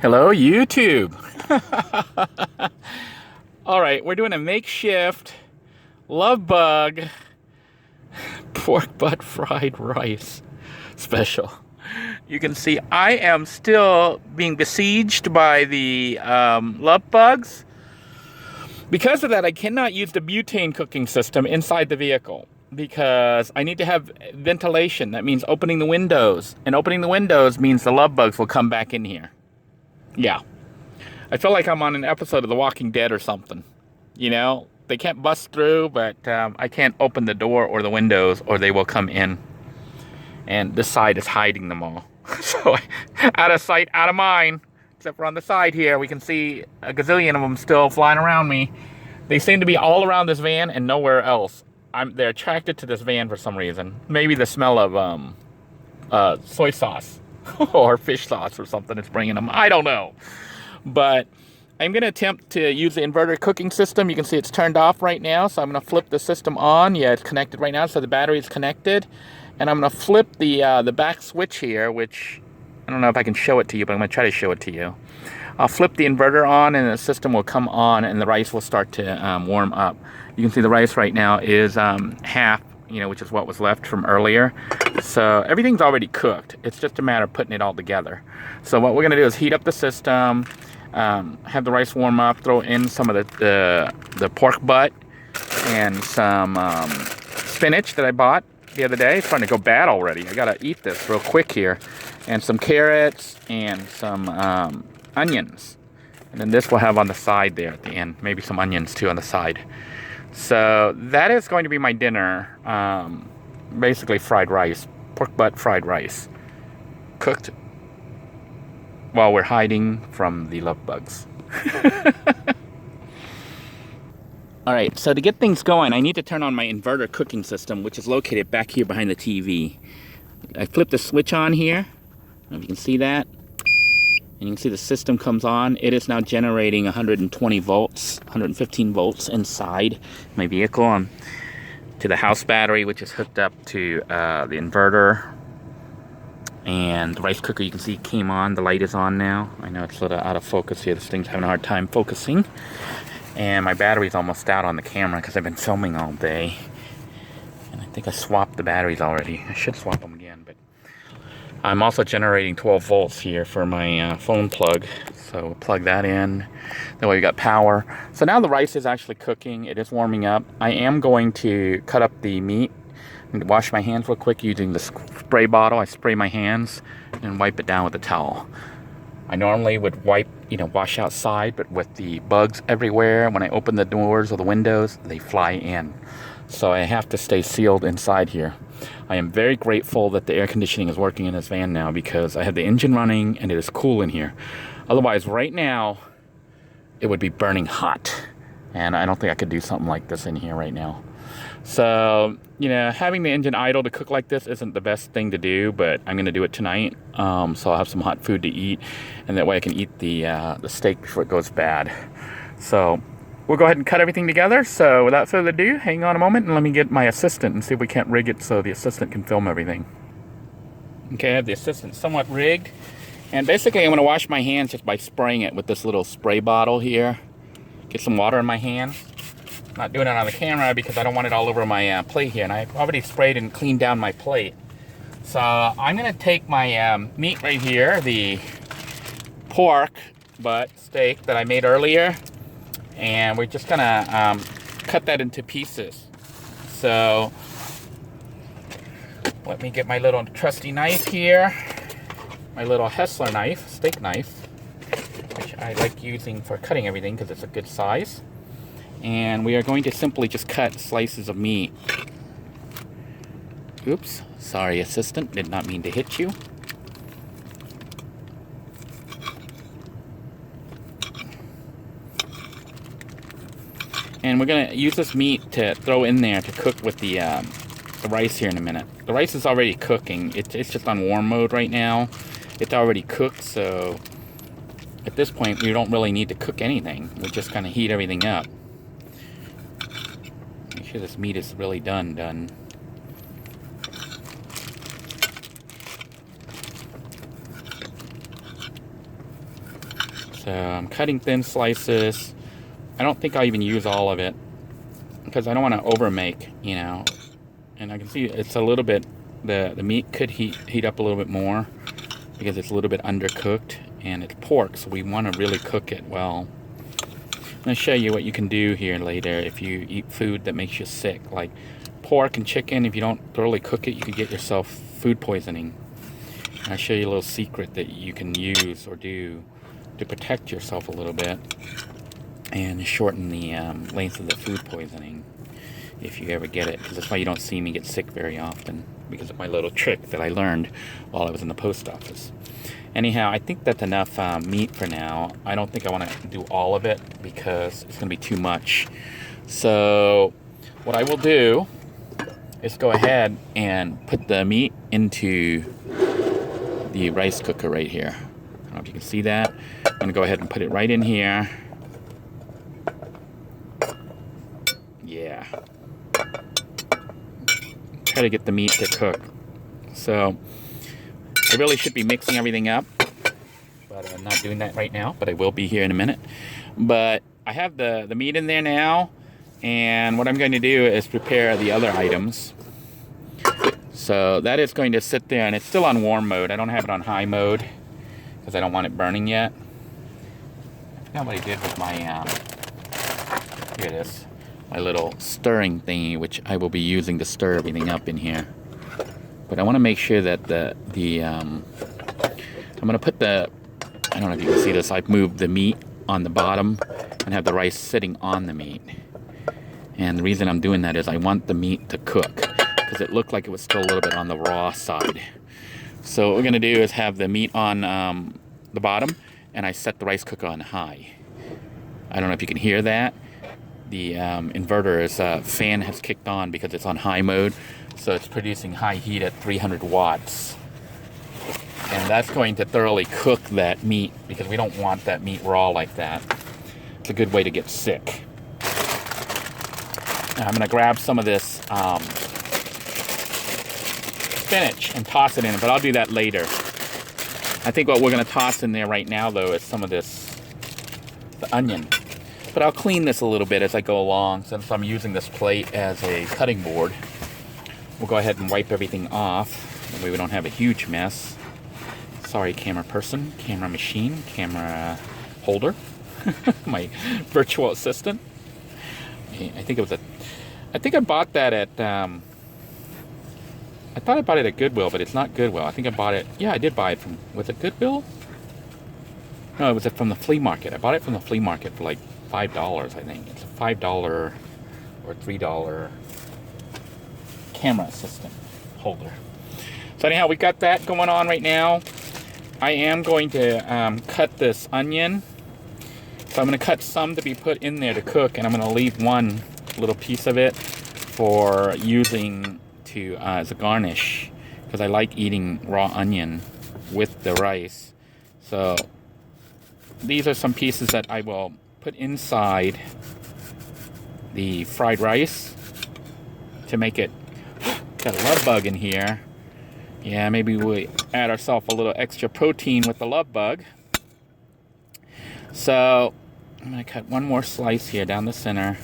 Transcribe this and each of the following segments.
Hello, YouTube. All right, we're doing a makeshift love bug pork butt fried rice special. You can see I am still being besieged by the love bugs. Because of that, I cannot use the butane cooking system inside the vehicle because I need to have ventilation. That means opening the windows, and opening the windows means the love bugs will come back in here. Yeah. I feel like I'm on an episode of The Walking Dead or something. You know, they can't bust through, but I can't open the door or the windows or they will come in. And this side is hiding them all. So, out of sight, out of mind. Except for on the side here, we can see a gazillion of them still flying around me. They seem to be all around this van and nowhere else. They're attracted to this van for some reason. Maybe the smell of soy sauce or fish sauce or something is bringing them. I don't know. But I'm going to attempt to use the inverter cooking system. You can see it's turned off right now. So I'm going to flip the system on. Yeah, it's connected right now. So the battery is connected. And I'm going to flip the back switch here, which I don't know if I can show it to you, but I'm going to try to show it to you. I'll flip the inverter on and the system will come on and the rice will start to warm up. You can see the rice right now is half, which is what was left from earlier. So everything's already cooked. It's just a matter of putting it all together. So what we're going to do is heat up the system, have the rice warm up, throw in some of the pork butt and some spinach that I bought the other day. It's starting to go bad already. I got to eat this real quick here. And some carrots and some onions. And then this we'll have on the side there at the end. Maybe some onions too on the side. So that is going to be my dinner. Basically fried rice. Pork butt fried rice. Cooked while we're hiding from the love bugs. Alright, so to get things going, I need to turn on my inverter cooking system, which is located back here behind the TV. I flip the switch on here. I don't know if you can see that. And you can see the system comes on. It is now generating 120 volts, 115 volts inside my vehicle to the house battery, which is hooked up to the inverter. And the rice cooker, you can see, came on. The light is on now. I know it's a little out of focus here. This thing's having a hard time focusing. And my battery's almost out on the camera because I've been filming all day. And I think I swapped the batteries already. I should swap them again, but I'm also generating 12 volts here for my phone plug. So we'll plug that in. That way we got power. So now the rice is actually cooking. It is warming up. I am going to cut up the meat and wash my hands real quick using the spray bottle. I spray my hands and wipe it down with a towel. I normally would wash outside, but with the bugs everywhere, when I open the doors or the windows, they fly in. So I have to stay sealed inside here. I am very grateful that the air conditioning is working in this van now because I have the engine running and it is cool in here. Otherwise, right now, it would be burning hot. And I don't think I could do something like this in here right now. So, having the engine idle to cook like this isn't the best thing to do, but I'm going to do it tonight. So I'll have some hot food to eat, and that way I can eat the steak before it goes bad. So we'll go ahead and cut everything together. So without further ado, hang on a moment and let me get my assistant and see if we can't rig it so the assistant can film everything. Okay, I have the assistant somewhat rigged. And basically I'm going to wash my hands just by spraying it with this little spray bottle here. Get some water in my hand. Not doing it on the camera because I don't want it all over my plate here. And I've already sprayed and cleaned down my plate. So I'm going to take my meat right here, the pork butt steak that I made earlier. And we're just going to cut that into pieces. So let me get my little trusty knife here. My little Hessler knife, steak knife. Which I like using for cutting everything because it's a good size. And we are going to simply just cut slices of meat. Oops, sorry assistant, did not mean to hit you. And we're going to use this meat to throw in there to cook with the rice here in a minute. The rice is already cooking. It's just on warm mode right now. It's already cooked, so at this point we don't really need to cook anything. We're just going to heat everything up. Make sure this meat is really done. So I'm cutting thin slices. I don't think I'll even use all of it because I don't want to overmake, you know. And I can see it's a little bit, the meat could heat up a little bit more because it's a little bit undercooked, and it's pork, so we want to really cook it well. I'm going to show you what you can do here later if you eat food that makes you sick, like pork and chicken. If you don't thoroughly cook it, you could get yourself food poisoning. And I'll show you a little secret that you can use or do to protect yourself a little bit and shorten the length of the food poisoning if you ever get it, because that's why you don't see me get sick very often, because of my little trick that I learned while I was in the post office. Anyhow, I think that's enough meat for now. I don't think I want to do all of it because it's going to be too much. So what I will do is go ahead and put the meat into the rice cooker right here. I don't know if you can see that. I'm going to go ahead and put it right in here. Yeah. Try to get the meat to cook. So I really should be mixing everything up, but I'm not doing that right now, but I will be here in a minute. But I have the meat in there now, and what I'm going to do is prepare the other items. So that is going to sit there, and it's still on warm mode. I don't have it on high mode because I don't want it burning yet. I forgot what I did with my, here it is, my little stirring thingy, which I will be using to stir everything up in here. But I want to make sure that I'm going to put the, I don't know if you can see this, I've moved the meat on the bottom and have the rice sitting on the meat. And the reason I'm doing that is I want the meat to cook, because it looked like it was still a little bit on the raw side. So what we're going to do is have the meat on the bottom, and I set the rice cooker on high. I don't know if you can hear that. The inverter's fan has kicked on because it's on high mode, so it's producing high heat at 300 watts. And that's going to thoroughly cook that meat, because we don't want that meat raw like that. It's a good way to get sick. Now I'm going to grab some of this spinach and toss it in, but I'll do that later. I think what we're going to toss in there right now, though, is some of this, the onion. But I'll clean this a little bit as I go along, since I'm using this plate as a cutting board. We'll go ahead and wipe everything off, that way we don't have a huge mess. Sorry, camera person, camera machine, camera holder, my virtual assistant. I think I bought that at, I thought I bought it at Goodwill, but it's not Goodwill. I think I bought it, yeah, I did buy it from, was it Goodwill? No, it was from the flea market. I bought it from the flea market for like $5, I think. It's a $5 or $3 camera assistant holder. So anyhow, we got that going on right now. I am going to cut this onion. So I'm going to cut some to be put in there to cook, and I'm going to leave one little piece of it for using to as a garnish, because I like eating raw onion with the rice. So these are some pieces that I will put inside the fried rice to make it. Got a love bug in here. Yeah, maybe we add ourselves a little extra protein with the love bug. So I'm going to cut one more slice here down the center.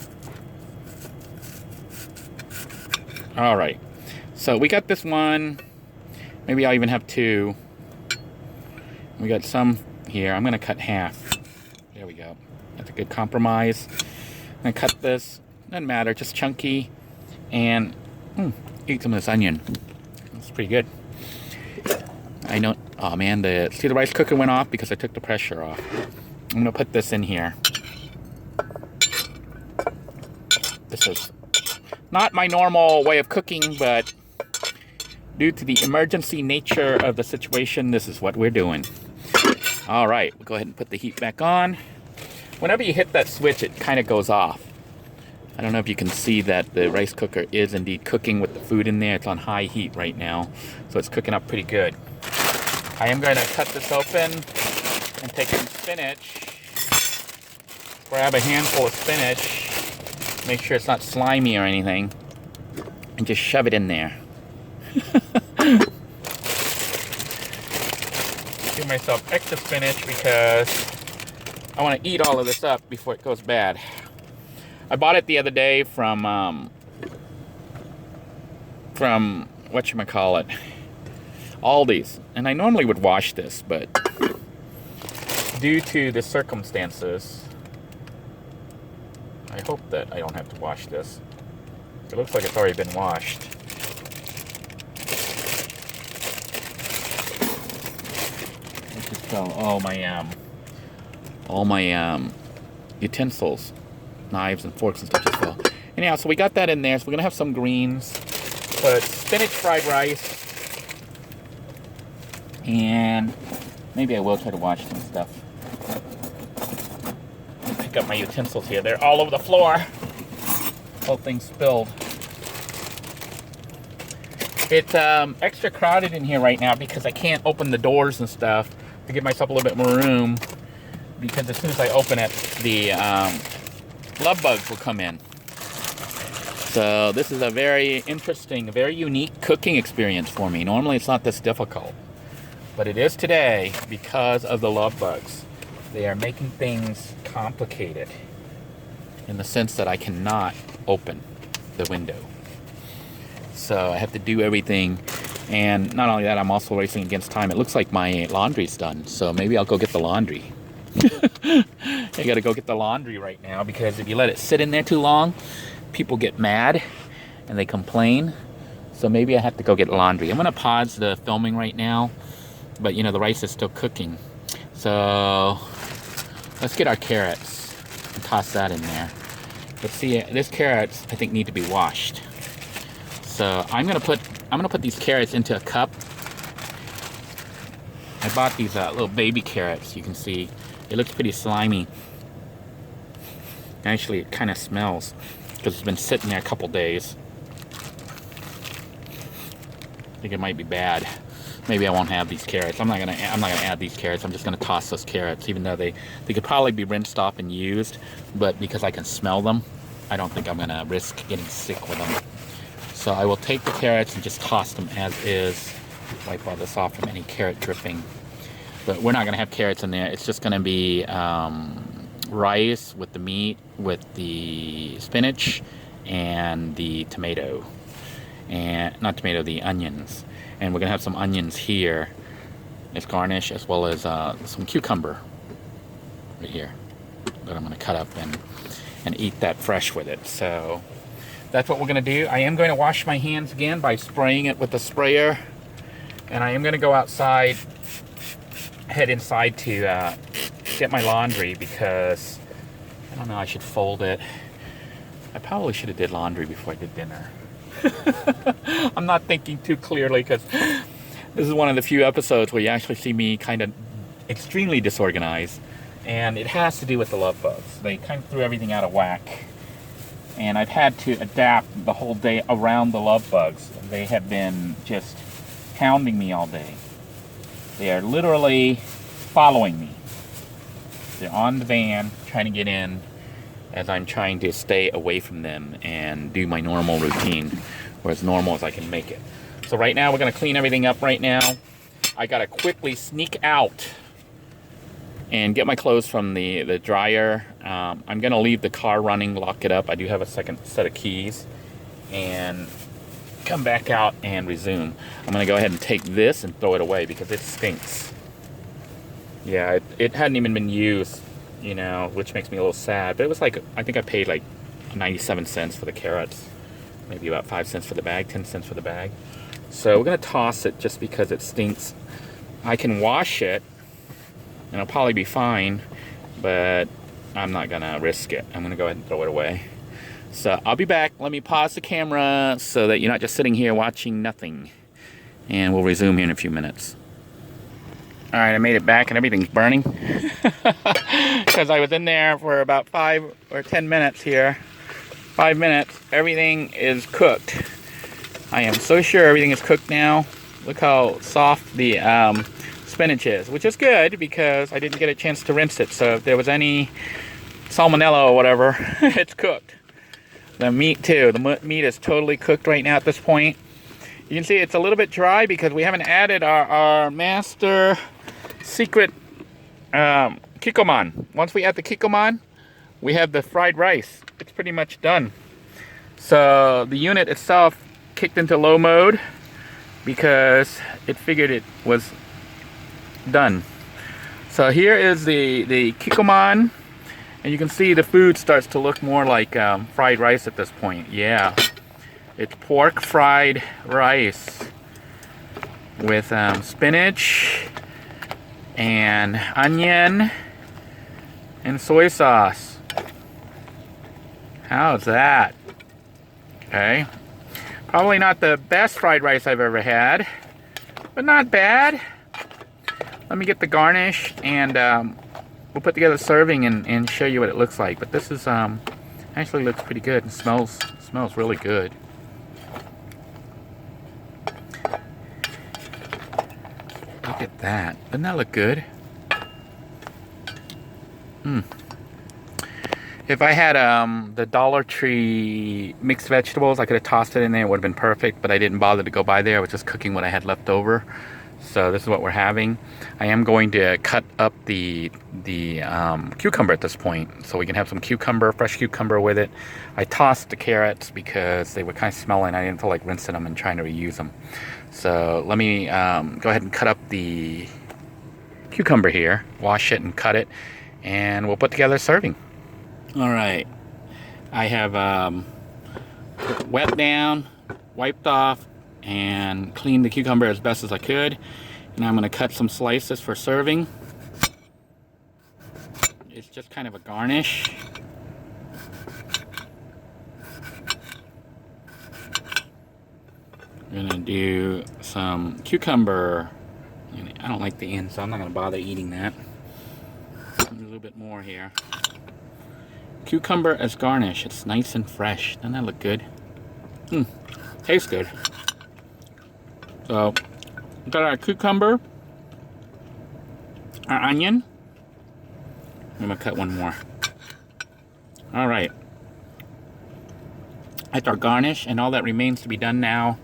All right. So we got this one. Maybe I'll even have two. We got some here. I'm going to cut half. There we go. That's a good compromise. I'm going to cut this. Doesn't matter. Just chunky. And eat some of this onion. It's pretty good. I know. Oh man, see the rice cooker went off because I took the pressure off. I'm gonna put this in here. This is not my normal way of cooking, but due to the emergency nature of the situation, this is what we're doing. All right, we'll go ahead and put the heat back on. Whenever you hit that switch, it kind of goes off. I don't know if you can see that the rice cooker is indeed cooking with the food in there. It's on high heat right now, so it's cooking up pretty good. I am going to cut this open and take some spinach. Grab a handful of spinach. Make sure it's not slimy or anything. And just shove it in there. Give myself extra spinach because I want to eat all of this up before it goes bad. I bought it the other day from whatchamacallit, Aldi's. And I normally would wash this, but due to the circumstances, I hope that I don't have to wash this. It looks like it's already been washed. Let's just go. All my utensils, knives and forks and stuff just fell. Anyhow, so we got that in there. So we're gonna have some greens, but spinach fried rice, and maybe I will try to wash some stuff. Pick up my utensils here. They're all over the floor. Whole thing spilled. It's extra crowded in here right now because I can't open the doors and stuff to give myself a little bit more room, because as soon as I open it, the love bugs will come in. So this is a very interesting, very unique cooking experience for me. Normally it's not this difficult, but it is today because of the love bugs. They are making things complicated in the sense that I cannot open the window. So I have to do everything. And not only that, I'm also racing against time. It looks like my laundry's done, so maybe I'll go get the laundry. I gotta go get the laundry right now, because if you let it sit in there too long, people get mad and they complain. So maybe I have to go get laundry. I'm gonna pause the filming right now, but you know, the rice is still cooking. So let's get our carrots and toss that in there. But see, this carrots I think need to be washed. So I'm gonna put these carrots into a cup. I bought these little baby carrots. You can see it looks pretty slimy. Actually, it kind of smells because it's been sitting there a couple days. I think it might be bad. Maybe I won't have these carrots. I'm not gonna add these carrots. I'm just gonna toss those carrots, even though they could probably be rinsed off and used. But because I can smell them, I don't think I'm gonna risk getting sick with them. So I will take the carrots and just toss them as is. Wipe all this off from any carrot dripping. But we're not gonna have carrots in there. It's just gonna be rice with the meat, with the spinach, and the tomato. And not tomato, the onions. And we're gonna have some onions here as garnish, as well as some cucumber right here that I'm gonna cut up and eat that fresh with it. So that's what we're gonna do. I am going to wash my hands again by spraying it with the sprayer, and I am gonna go outside, head inside to get my laundry, because I don't know, I should fold it. I probably should have did laundry before I did dinner. I'm not thinking too clearly, because this is one of the few episodes where you actually see me kind of extremely disorganized, and it has to do with the love bugs. They kind of threw everything out of whack, and I've had to adapt the whole day around the love bugs. They have been just hounding me all day. They are literally following me. They're on the van trying to get in, as I'm trying to stay away from them and do my normal routine, or as normal as I can make it. So right now we're gonna clean everything up right now. I gotta quickly sneak out and get my clothes from the dryer. I'm gonna leave the car running, lock it up. I do have a second set of keys, and come back out and resume. I'm gonna go ahead and take this and throw it away because it stinks. Yeah, it hadn't even been used, you know, which makes me a little sad. But it was like, I think I paid like 97 cents for the carrots, maybe about 5 cents for the bag, 10 cents for the bag. So we're gonna toss it just because it stinks. I can wash it and it'll probably be fine, but I'm not gonna risk it. I'm gonna go ahead and throw it away. So I'll be back. Let me pause the camera so that you're not just sitting here watching nothing. And we'll resume here in a few minutes. All right, I made it back and everything's burning. Because I was in there for about 5 or 10 minutes here. 5 minutes, everything is cooked. I am so sure everything is cooked now. Look how soft the spinach is, which is good because I didn't get a chance to rinse it. So if there was any salmonella or whatever, it's cooked. The meat too, the meat is totally cooked right now at this point. You can see it's a little bit dry because we haven't added our master secret kikkoman. Once we add the kikkoman, we have the fried rice. It's pretty much done. So the unit itself kicked into low mode because it figured it was done. So here is the kikkoman, and you can see the food starts to look more like fried rice at this point. Yeah, it's pork fried rice with spinach and onion and soy sauce. How's that? Okay, probably not the best fried rice I've ever had, but not bad. Let me get the garnish, and we'll put together serving and show you what it looks like. But this is actually looks pretty good and smells really good. Look at that. Doesn't that look good? If I had the Dollar Tree mixed vegetables, I could have tossed it in there. It would have been perfect, but I didn't bother to go by there. I was just cooking what I had left over. So this is what we're having. I am going to cut up the cucumber at this point, so we can have some cucumber, fresh cucumber with it. I tossed the carrots because they were kind of smelling. I didn't feel like rinsing them and trying to reuse them. So let me go ahead and cut up the cucumber here, wash it and cut it, and we'll put together a serving. All right, I have wet down, wiped off, and cleaned the cucumber as best as I could. And I'm going to cut some slices for serving. It's just kind of a garnish. We're going to do some cucumber. I don't like the end, so I'm not going to bother eating that. A little bit more here. Cucumber as garnish. It's nice and fresh. Doesn't that look good? Tastes good. So, we've got our cucumber, our onion. I'm gonna cut one more. All right. That's our garnish, and all that remains to be done now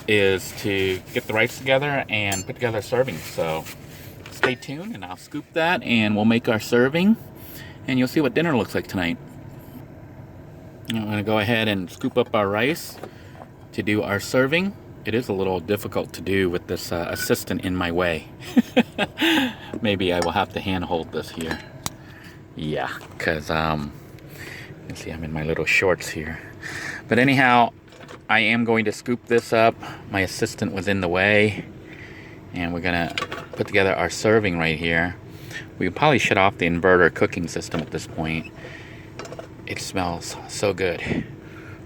is to get the rice together and put together a serving. So, stay tuned, and I'll scoop that, and we'll make our serving, and you'll see what dinner looks like tonight. I'm gonna go ahead and scoop up our rice to do our serving. It is a little difficult to do with this assistant in my way. Maybe I will have to hand hold this here. Yeah, because you can see I'm in my little shorts here. But anyhow, I am going to scoop this up. My assistant was in the way, and we're gonna put together our serving right here. We can probably shut off the inverter cooking system at this point. It smells so good.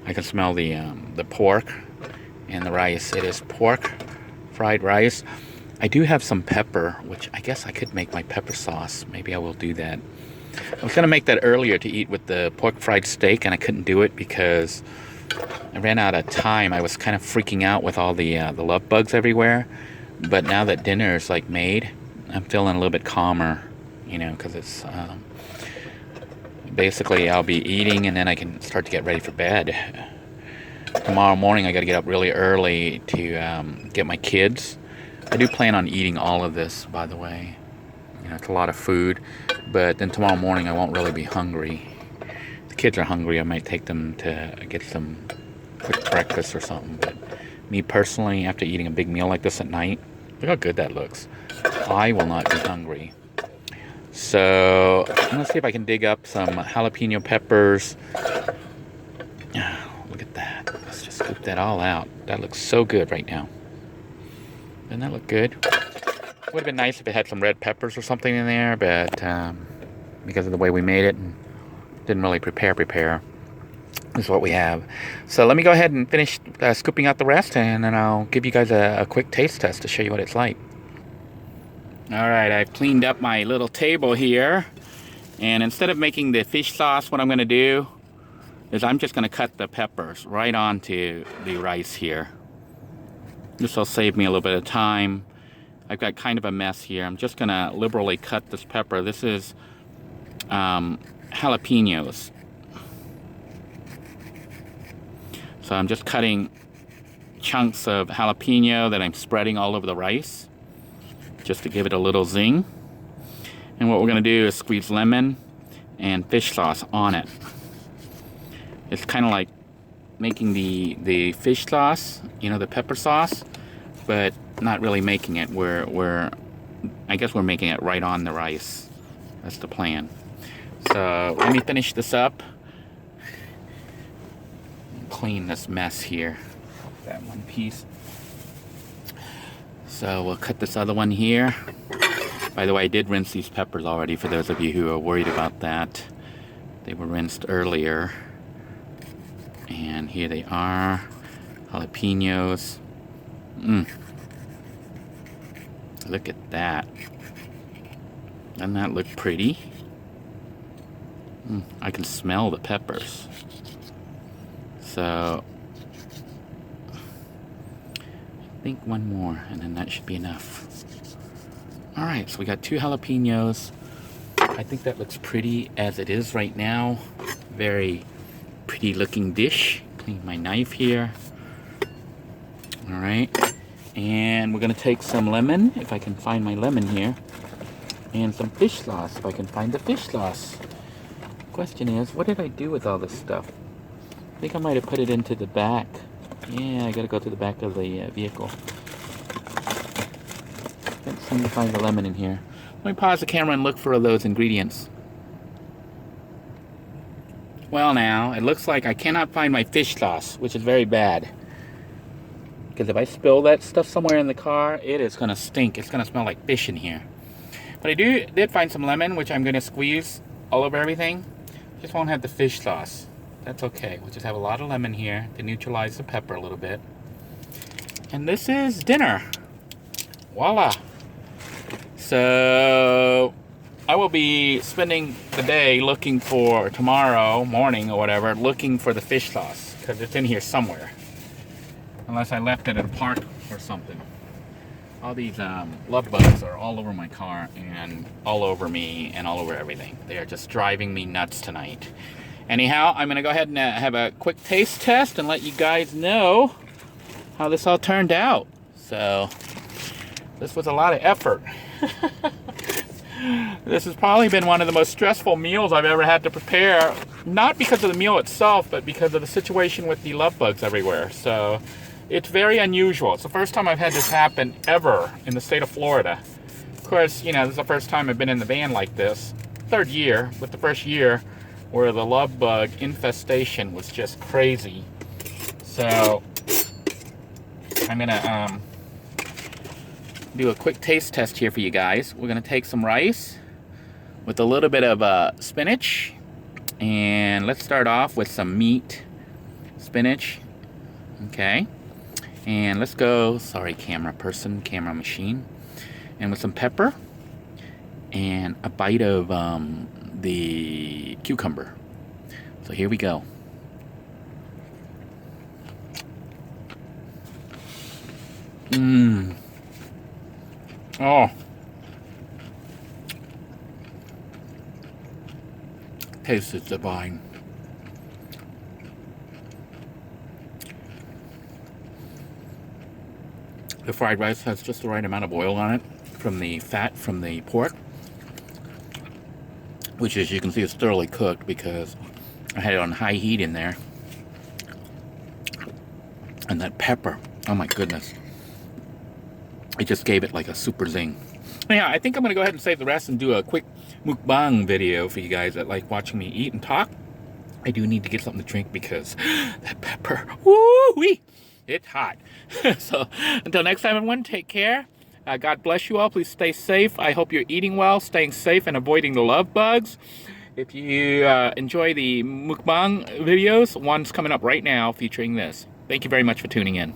I can smell the pork and the rice. It is pork fried rice. I do have some pepper, which I guess I could make my pepper sauce. Maybe I will do that. I was gonna make that earlier to eat with the pork fried steak, and I couldn't do it because I ran out of time. I was kind of freaking out with all the love bugs everywhere. But now that dinner is like made, I'm feeling a little bit calmer, you know, because it's basically I'll be eating and then I can start to get ready for bed. Tomorrow morning I got to get up really early to get my kids. I do plan on eating all of this, by the way. You know, it's a lot of food, but then tomorrow morning I won't really be hungry. If the kids are hungry, I might take them to get some quick breakfast or something. But me personally, after eating a big meal like this at night, look how good that looks. I will not be hungry. So I'm gonna see if I can dig up some jalapeno peppers. Look at that. Let's just scoop that all out. That looks so good right now. Doesn't that look good? Would have been nice if it had some red peppers or something in there, but because of the way we made it and didn't really prepare, this is what we have. So let me go ahead and finish scooping out the rest, and then I'll give you guys a quick taste test to show you what it's like. All right, I've cleaned up my little table here, and instead of making the fish sauce, what I'm gonna do is I'm just gonna cut the peppers right onto the rice here. This will save me a little bit of time. I've got kind of a mess here. I'm just gonna liberally cut this pepper. This is jalapenos. So I'm just cutting chunks of jalapeno that I'm spreading all over the rice, just to give it a little zing. And what we're gonna do is squeeze lemon and fish sauce on it. It's kind of like making the fish sauce, you know, the pepper sauce, but not really making it. I guess we're making it right on the rice. That's the plan. So let me finish this up. Clean this mess here. That one piece. So we'll cut this other one here. By the way, I did rinse these peppers already for those of you who are worried about that. They were rinsed earlier. And here they are. Jalapenos. Look at that. Doesn't that look pretty? I can smell the peppers. So I think one more, and then that should be enough. Alright, so we got 2 jalapenos. I think that looks pretty as it is right now. Very pretty looking dish. Clean my knife here. Alright. And we're going to take some lemon, if I can find my lemon here. And some fish sauce, if I can find the fish sauce. Question is, what did I do with all this stuff? I think I might have put it into the back. Yeah, I gotta go to the back of the vehicle. Can't seem to find the lemon in here. Let me pause the camera and look for those ingredients. Well now, it looks like I cannot find my fish sauce, which is very bad. Because if I spill that stuff somewhere in the car, it is gonna stink. It's gonna smell like fish in here. But I did find some lemon, which I'm gonna squeeze all over everything. Just won't have the fish sauce. That's okay. We'll just have a lot of lemon here to neutralize the pepper a little bit. And this is dinner. Voila. So I will be spending the day looking for, tomorrow morning or whatever, looking for the fish sauce. Because it's in here somewhere. Unless I left it at a park or something. All these love bugs are all over my car and all over me and all over everything. They are just driving me nuts tonight. Anyhow, I'm going to go ahead and have a quick taste test and let you guys know how this all turned out. So, this was a lot of effort. This has probably been one of the most stressful meals I've ever had to prepare. Not because of the meal itself, but because of the situation with the love bugs everywhere. So, it's very unusual. It's the first time I've had this happen ever in the state of Florida. Of course, you know, this is the first time I've been in the van like this. 3rd year, but the first year where the love bug infestation was just crazy. So I'm gonna do a quick taste test here for you guys. We're gonna take some rice with a little bit of spinach, and let's start off with some meat, spinach. Okay, and let's go, sorry camera person, camera machine, and with some pepper and a bite of the cucumber. So here we go. Oh, taste is divine. The fried rice has just the right amount of oil on it from the fat from the pork, which, as you can see, is thoroughly cooked because I had it on high heat in there. And that pepper, oh my goodness. It just gave it like a super zing. Yeah, I think I'm going to go ahead and save the rest and do a quick mukbang video for you guys that like watching me eat and talk. I do need to get something to drink because that pepper, woo-wee, it's hot. So until next time, everyone, take care. God bless you all. Please stay safe. I hope you're eating well, staying safe, and avoiding the love bugs. If you enjoy the mukbang videos, one's coming up right now featuring this. Thank you very much for tuning in.